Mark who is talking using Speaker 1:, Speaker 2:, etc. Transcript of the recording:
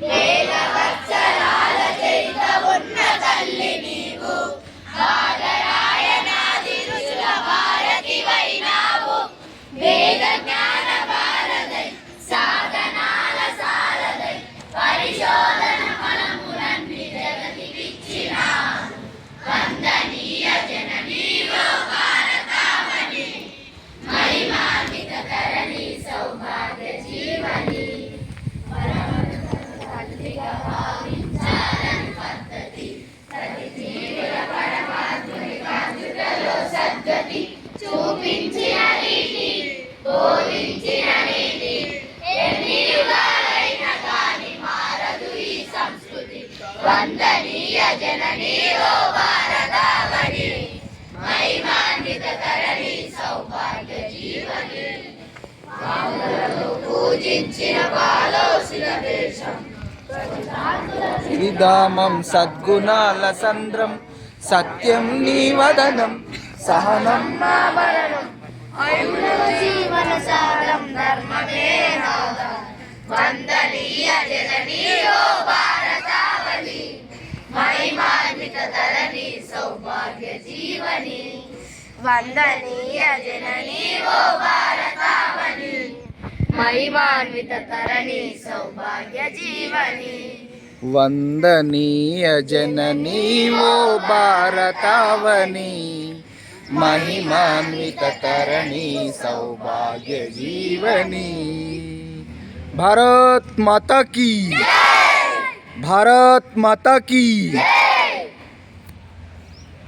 Speaker 1: వేల వత్సరాల చరిత ఉన్న తల్లి నీవు, బాదరాయణాది ఋషుల భారతివైనావు. వేద జ్ఞాన భారదై సాధనాల సారదై పరిశోధన ఫలములన్నీ జగతికిచ్చిన వందనీయ జననీవో భారతావని, మహిమాన్విత ధరణి సౌభాగ్య జీవని. తల్లిగా భావించాలని పద్ధతి, ప్రతి జీవుల పరమాత్ముని కాంచుటలో సద్గతి చూపించిన రీతి, బోధించిన నీతి. ఎన్ని యుగాలైన కాని మారదు ఈ సంస్కృతి. వందనీయ జననీ ఓ భారతావని, మహిమాన్విత ధరణి సౌభాగ్య జీవని. పూజించిన పాలోసిన దేశం
Speaker 2: శ్రీధామం సద్గుణాల సంద్రం, సత్యం నీ వదనం, సహనం
Speaker 1: ఆభరణం, అయుడు జీవన సారం, ధర్మమే నాదం. వందనీయ జననీ ఓ భారతావని, మహిమాన్విత ధరణి సౌభాగ్య జీవని. వందనీయ జననీ ఓ భారతావని, మహిమాన్విత ధరణి సౌభాగ్య జీవని.
Speaker 2: వందనీయ జననీ ఓ భారతావని, మహిమాన్విత తరణి సౌభాగ్య జీవని. భారత్ మాతా కీ, భారత్ మాతా కీ.